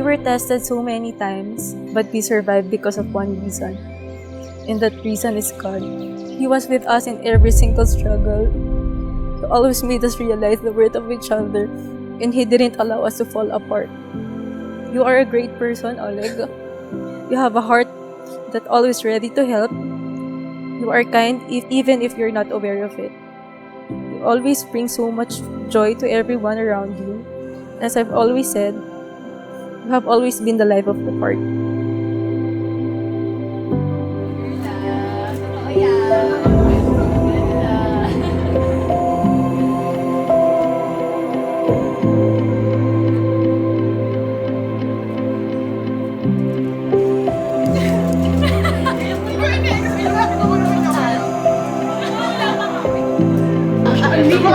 We were tested so many times, but we survived because of one reason. And that reason is God. He was with us in every single struggle. He always made us realize the worth of each other, and He didn't allow us to fall apart. You are a great person, Oleg. You have a heart that's always ready to help. You are kind even if you're not aware of it. You always bring so much joy to everyone around you. As I've always said, you have always been the life of the party.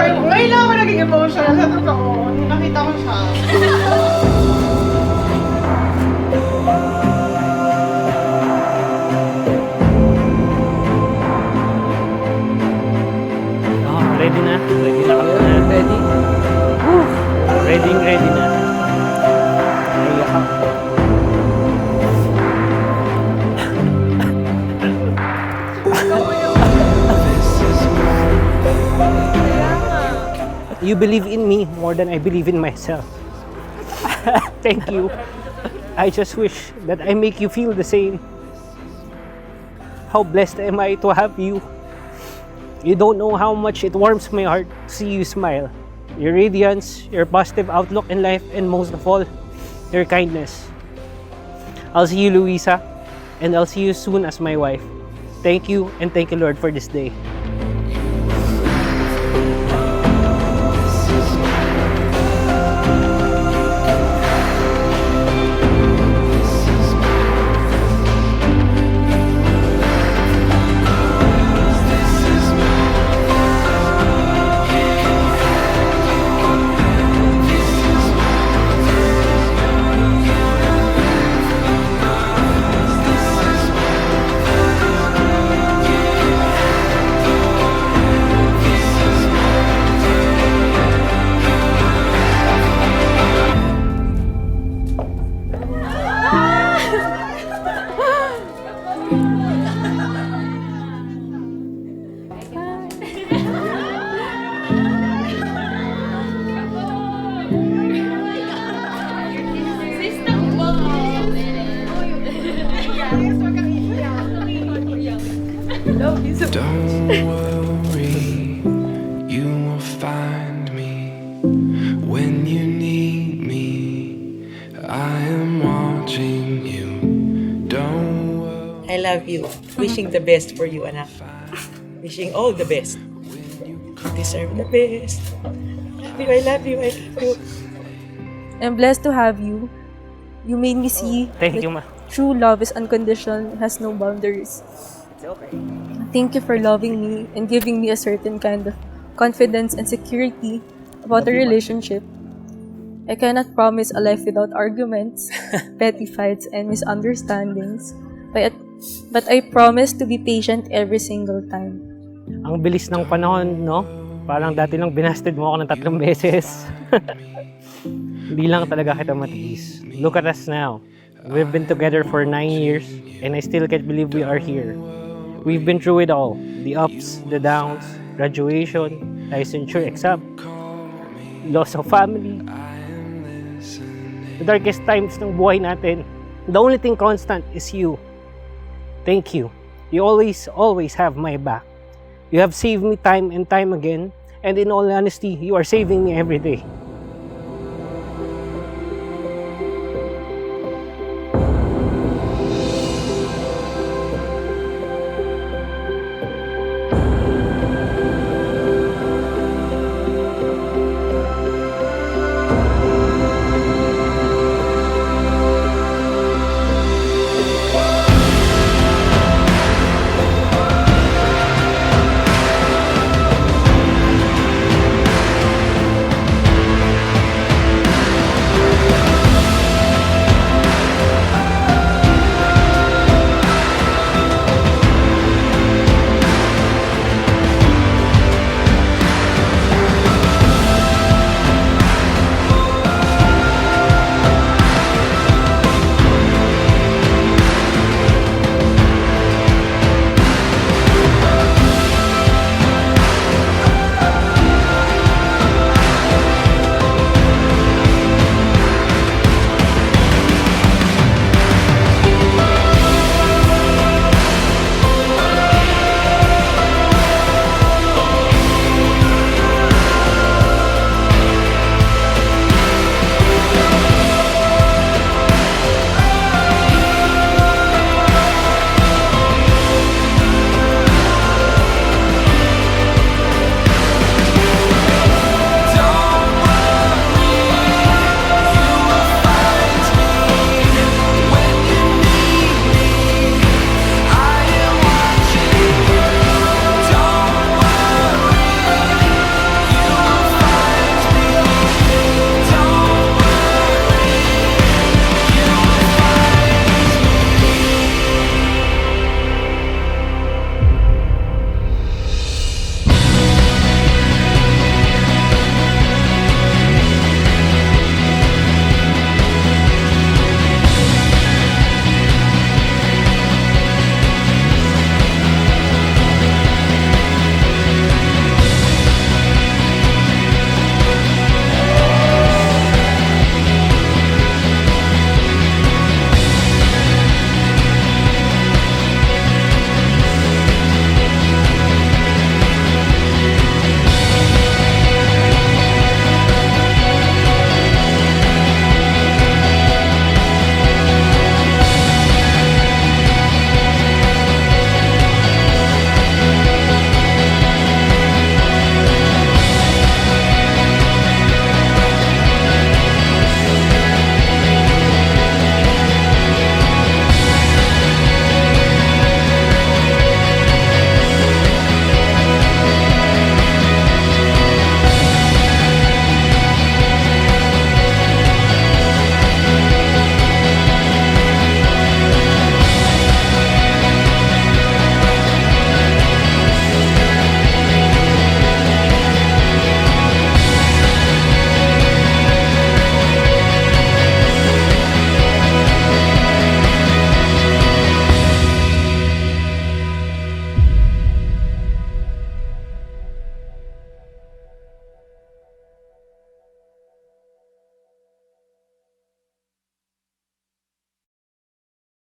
Ngayon lang ako naging emotional sa totoo. Nung nakita ko siya. Ready na. Ready na kami na. Ready? Ready na. Naiyak ako. You believe in me more than I believe in myself. Thank you. I just wish that I make you feel the same. How blessed am I to have you? You don't know how much it warms my heart to see you smile. Your radiance, your positive outlook in life, and most of all, your kindness. I'll see you, Luisa, and I'll see you soon as my wife. Thank you, and thank you, Lord, for this day. Don't worry, you will find me when you need me. I am watching you. Don't worry. I love you. Wishing the best for you, anak. Wishing all the best. You deserve the best. I love you. I'm blessed to have you. You made me see Thank that you, ma. true love is unconditional, has no boundaries. It's okay. Thank you for loving me and giving me a certain kind of confidence and security about the relationship. I cannot promise a life without arguments, petty fights, and misunderstandings. But I promise to be patient every single time. Ang bilis ng panahon, no? Parang dati lang binasted mo ako ng 3 beses. Hindi lang talaga kita matiis. Look at us now. We've been together for 9 years and I still can't believe we are here. We've been through it all. The ups, the downs, graduation, licensure exam, loss of family, the darkest times ng buhay natin. The only thing constant is you. Thank you. You always have my back. You have saved me time and time again, and in all honesty, you are saving me every day.